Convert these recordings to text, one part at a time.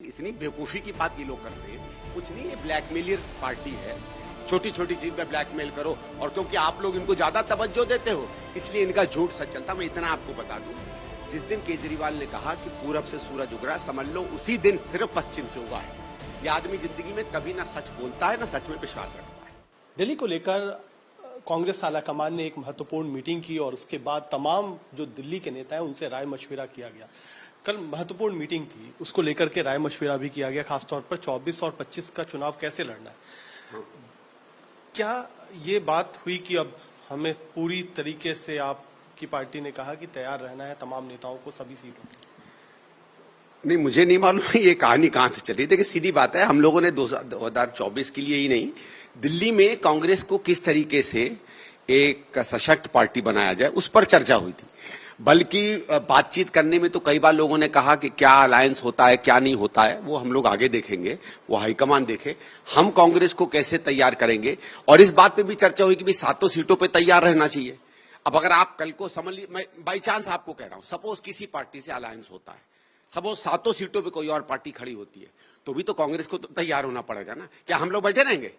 इतनी बेवकूफी की बात ये लोग करते हैं, कुछ नहीं, ये ब्लैकमेलियर पार्टी है। छोटी छोटी चीज में ब्लैकमेल करो, और क्योंकि आप लोग इनको ज्यादा तवज्जो देते हो इसलिए इनका झूठ सच चलता। मैं इतना आपको बता दूं, जिस दिन केजरीवाल ने कहा कि पूरब से सूरज उग रहा है, समझ लो उसी दिन सिर्फ पश्चिम से उगा है। ये आदमी जिंदगी में कभी ना सच बोलता है ना सच में विश्वास रखता है। दिल्ली को लेकर कांग्रेस आलाकमान ने एक महत्वपूर्ण मीटिंग की और उसके बाद तमाम जो दिल्ली के नेता हैं उनसे राय मशविरा किया गया। कल महत्वपूर्ण मीटिंग थी, उसको लेकर के राय मशविरा भी किया गया, खासतौर पर 24 और 25 का चुनाव कैसे लड़ना है। क्या ये बात हुई कि अब हमें पूरी तरीके से आपकी पार्टी ने कहा कि तैयार रहना है तमाम नेताओं को सभी सीटों पर? नहीं, मुझे नहीं मालूम ये कहानी कहां से चली। देखिए सीधी बात है, हम लोगों ने 2024 के लिए ही नहीं, दिल्ली में कांग्रेस को किस तरीके से एक सशक्त पार्टी बनाया जाए उस पर चर्चा हुई थी। बल्कि बातचीत करने में तो कई बार लोगों ने कहा कि क्या अलायंस होता है क्या नहीं होता है, वो हम लोग आगे देखेंगे, वो हाईकमान देखे, हम कांग्रेस को कैसे तैयार करेंगे। और इस बात पे भी चर्चा हुई कि भी 7 सीटों पे तैयार रहना चाहिए। अब अगर आप कल को समझ लीजिए, मैं बाई चांस आपको कह रहा हूं, सपोज किसी पार्टी से अलायंस होता है, सपोज 7 सीटों पे कोई और पार्टी खड़ी होती है, तो भी तो कांग्रेस को तो तैयार होना पड़ेगा ना। क्या हम लोग बैठे रहेंगे?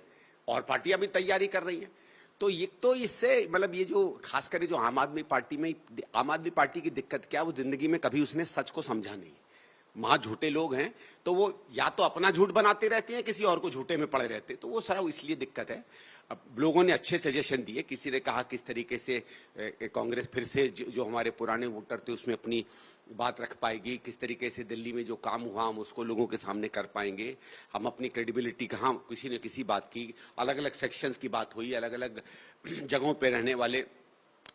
और पार्टियां भी तैयारी कर रही हैं। तो ये तो इससे मतलब ये जो खासकर जो आम आदमी पार्टी में, आम आदमी पार्टी की दिक्कत क्या, वो जिंदगी में कभी उसने सच को समझा नहीं। वहां झूठे लोग हैं तो वो या तो अपना झूठ बनाते रहते हैं, किसी और को झूठे में पड़े रहते हैं, तो वो सारा इसलिए दिक्कत है। अब लोगों ने अच्छे सजेशन दिए, किसी ने कहा किस तरीके से कांग्रेस फिर से जो हमारे पुराने वोटर थे उसमें अपनी बात रख पाएगी, किस तरीके से दिल्ली में जो काम हुआ हम उसको लोगों के सामने कर पाएंगे, हम अपनी क्रेडिबिलिटी कहाँ, किसी ने किसी बात की, अलग अलग सेक्शंस की बात हुई, अलग अलग जगहों पे रहने वाले,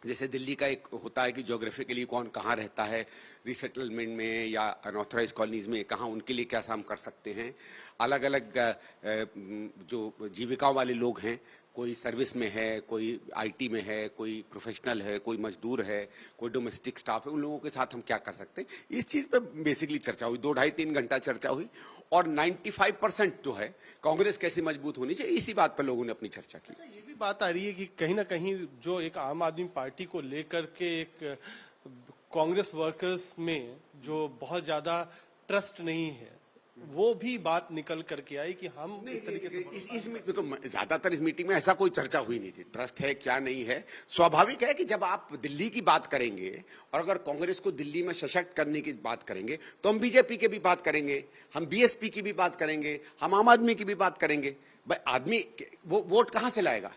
जैसे दिल्ली का एक होता है कि ज्योग्राफिकली कौन कहाँ रहता है, रिसेटलमेंट में या अनऑथराइज कॉलोनीज में, कहाँ उनके लिए क्या काम कर सकते हैं। अलग अलग जो जीविकाओं वाले लोग हैं, कोई सर्विस में है, कोई आईटी में है, कोई प्रोफेशनल है, कोई मजदूर है, कोई डोमेस्टिक स्टाफ है, उन लोगों के साथ हम क्या कर सकते हैं, इस चीज पे बेसिकली चर्चा हुई। 2 ढाई 3 घंटा चर्चा हुई और 95% जो है कांग्रेस कैसे मजबूत होनी चाहिए, इसी बात पर लोगों ने अपनी चर्चा की। ये भी बात आ रही है कि कहीं ना कहीं जो एक आम आदमी पार्टी को लेकर के एक कांग्रेस वर्कर्स में जो बहुत ज्यादा ट्रस्ट नहीं है, वो भी बात निकल करके आई कि हम इस तरीके से ज्यादातर इस मीटिंग में ऐसा कोई चर्चा हुई नहीं थी, ट्रस्ट है क्या नहीं है। स्वाभाविक है कि जब आप दिल्ली की बात करेंगे और अगर कांग्रेस को दिल्ली में सशक्त करने की बात करेंगे तो हम बीजेपी की भी बात करेंगे, हम बीएसपी की भी बात करेंगे, हम आम आदमी की भी बात करेंगे। भाई आदमी वो वोट कहां से लाएगा?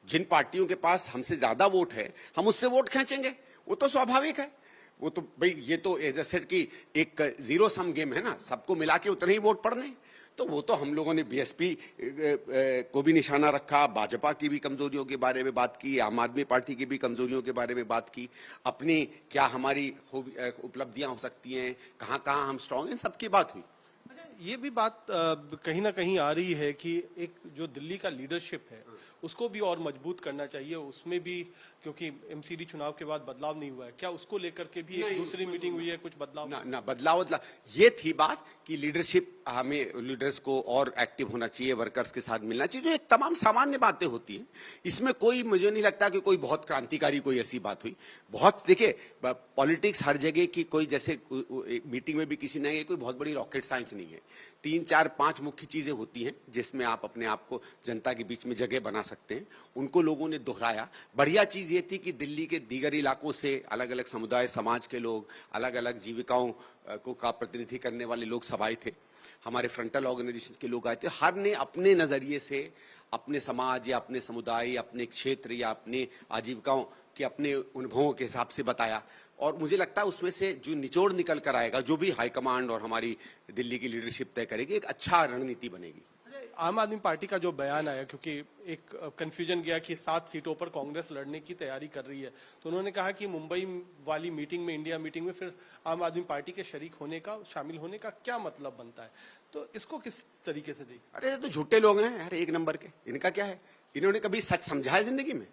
जिन पार्टियों के पास हमसे ज्यादा वोट है हम उससे वोट खींचेंगे, वो तो स्वाभाविक है। वो तो भाई ये तो एज सेट की एक जीरो सम गेम है ना, सबको मिला के उतने ही वोट पड़ने। तो वो तो हम लोगों ने बीएसपी को भी निशाना रखा, भाजपा की भी कमजोरियों के बारे में बात की, आम आदमी पार्टी की भी कमजोरियों के बारे में बात की, अपनी क्या हमारी उपलब्धियां हो सकती हैं, कहाँ कहाँ हम स्ट्रांग हैं, इन सबकी बात हुई। ये भी बात कहीं ना कहीं आ रही है कि एक जो दिल्ली का लीडरशिप है उसको भी और मजबूत करना चाहिए, उसमें भी क्योंकि एमसीडी चुनाव के बाद बदलाव नहीं हुआ है, क्या उसको लेकर के भी एक दूसरी मीटिंग हुई है, कुछ बदलाव? ना बदलाव ये थी बात कि लीडरशिप, हमें लीडर्स को और एक्टिव होना चाहिए, वर्कर्स के साथ मिलना चाहिए, जो एक तमाम सामान्य बातें होती हैं। इसमें कोई, मुझे नहीं लगता कि कोई बहुत क्रांतिकारी कोई ऐसी बात हुई। बहुत देखिए पॉलिटिक्स हर जगह की कोई, जैसे मीटिंग में भी किसी ने, कोई बहुत बड़ी रॉकेट साइंस नहीं है। 3 4 5 मुख्य चीजें होती हैं जिसमें आप अपने आप को जनता के बीच में जगह बना सकते हैं, उनको लोगों ने दोहराया। बढ़िया चीज ये थी कि दिल्ली के दीगर इलाकों से अलग अलग समुदाय समाज के लोग, अलग अलग जीविकाओं को का प्रतिनिधि करने वाले लोग सब आए थे, हमारे फ्रंटल ऑर्गेनाइजेशंस के लोग आए थे। हर ने अपने नजरिए से अपने समाज या अपने समुदाय, अपने क्षेत्र या अपने आजीविकाओं के अपने अनुभवों के हिसाब से बताया। और मुझे लगता है उसमें से जो निचोड़ निकल कर आएगा, जो भी हाईकमांड और हमारी दिल्ली की लीडरशिप तय करेगी, एक अच्छा रणनीति बनेगी। आम आदमी पार्टी का जो बयान आया, क्योंकि एक कंफ्यूजन गया कि 7 सीटों पर कांग्रेस लड़ने की तैयारी कर रही है, तो उन्होंने कहा कि मुंबई वाली मीटिंग में, इंडिया मीटिंग में फिर आम आदमी पार्टी के शरीक होने का, शामिल होने का क्या मतलब बनता है? तो इसको किस तरीके से देखें? अरे तो झूठे लोग हैं यार, 1 नंबर के। इनका क्या है? इन्होंने कभी सच समझा है जिंदगी में?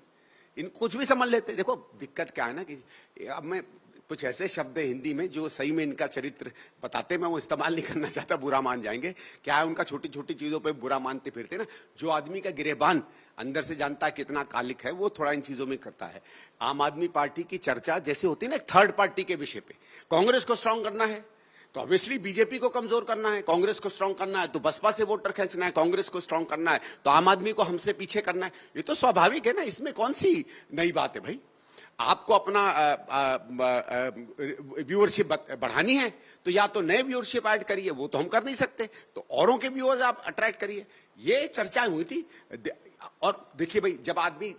इन कुछ भी समझ लेते। देखो दिक्कत क्या है ना कि अब मैं कुछ ऐसे शब्द है हिंदी में जो सही में इनका चरित्र बताते, मैं वो इस्तेमाल नहीं करना चाहता, बुरा मान जाएंगे। क्या है उनका, छोटी छोटी चीजों पे बुरा मानते फिरते ना। जो आदमी का गिरेबान अंदर से जानता है कितना कालिक है, वो थोड़ा इन चीजों में करता है। आम आदमी पार्टी की चर्चा जैसे होती है ना थर्ड पार्टी के विषय पे, कांग्रेस को स्ट्रांग करना है तो ऑब्वियसली बीजेपी को कमजोर करना है, कांग्रेस को स्ट्रांग करना है, तो बसपा से वोटर खींचना है, कांग्रेस को स्ट्रांग करना है, तो आम आदमी को हमसे पीछे करना है। ये तो स्वाभाविक है ना, इसमें कौन सी नई बात है भाई। आपको अपना व्यूअरशिप बढ़ानी है तो या तो नए व्यूअरशिप ऐड करिए, वो तो हम कर नहीं सकते, तो औरों के व्यूअर्स आप अट्रैक्ट करिए। ये चर्चाएं हुई थी। और देखिए भाई, जब आदमी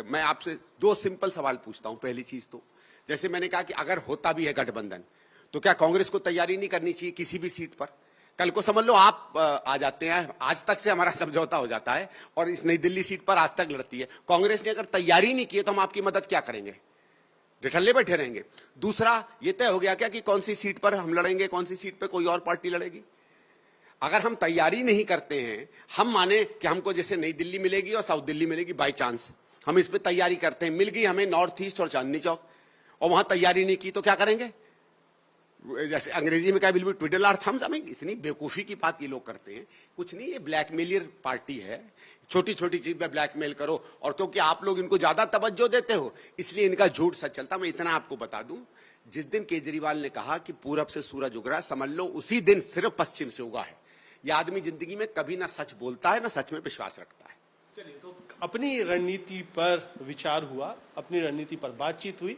मैं आपसे दो सिंपल सवाल पूछता हूं। पहली चीज तो जैसे मैंने कहा कि अगर होता भी है गठबंधन, तो क्या कांग्रेस को तैयारी नहीं करनी चाहिए किसी भी सीट पर? कल को समझ लो आप आ जाते हैं, आज तक से हमारा समझौता हो जाता है और इस नई दिल्ली सीट पर आज तक लड़ती है, कांग्रेस ने अगर तैयारी नहीं की है तो हम आपकी मदद क्या करेंगे? डिठल्ले बैठे रहेंगे। दूसरा, ये तय हो गया क्या कि कौन सी सीट पर हम लड़ेंगे, कौन सी सीट पर कोई और पार्टी लड़ेगी? अगर हम तैयारी नहीं करते हैं, हम माने कि हमको जैसे नई दिल्ली मिलेगी और साउथ दिल्ली मिलेगी, बाई चांस हम इस पे तैयारी करते हैं, मिल गई हमें नॉर्थ ईस्ट और चांदनी चौक, और वहां तैयारी नहीं की तो क्या करेंगे? जैसे अंग्रेजी में क्या, बिल्कुल ट्विडल आवर थम्स। हमें इतनी बेवकूफी की बात ये लोग करते हैं। कुछ नहीं, ये ब्लैकमेलियर पार्टी है, छोटी छोटी चीज पे ब्लैकमेल करो, और क्योंकि आप लोग इनको ज्यादा तवज्जो देते हो इसलिए इनका झूठ सच चलता। मैं इतना आपको बता दूं, जिस दिन केजरीवाल ने कहा कि पूरब से सूरज उग रहा है, समझ लो उसी दिन सिर्फ पश्चिम से उगा है। यह आदमी जिंदगी में कभी ना सच बोलता है ना सच में विश्वास रखता है। चलिए, तो अपनी रणनीति पर विचार हुआ, अपनी रणनीति पर बातचीत हुई,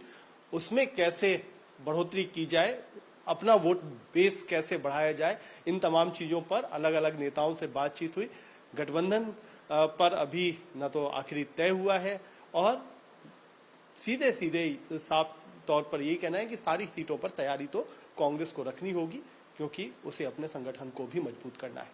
उसमें कैसे बढ़ोतरी की जाए, अपना वोट बेस कैसे बढ़ाया जाए, इन तमाम चीजों पर अलग अलग नेताओं से बातचीत हुई। गठबंधन पर अभी न तो आखिरी तय हुआ है, और सीधे सीधे साफ तौर पर यही कहना है कि सारी सीटों पर तैयारी तो कांग्रेस को रखनी होगी, क्योंकि उसे अपने संगठन को भी मजबूत करना है।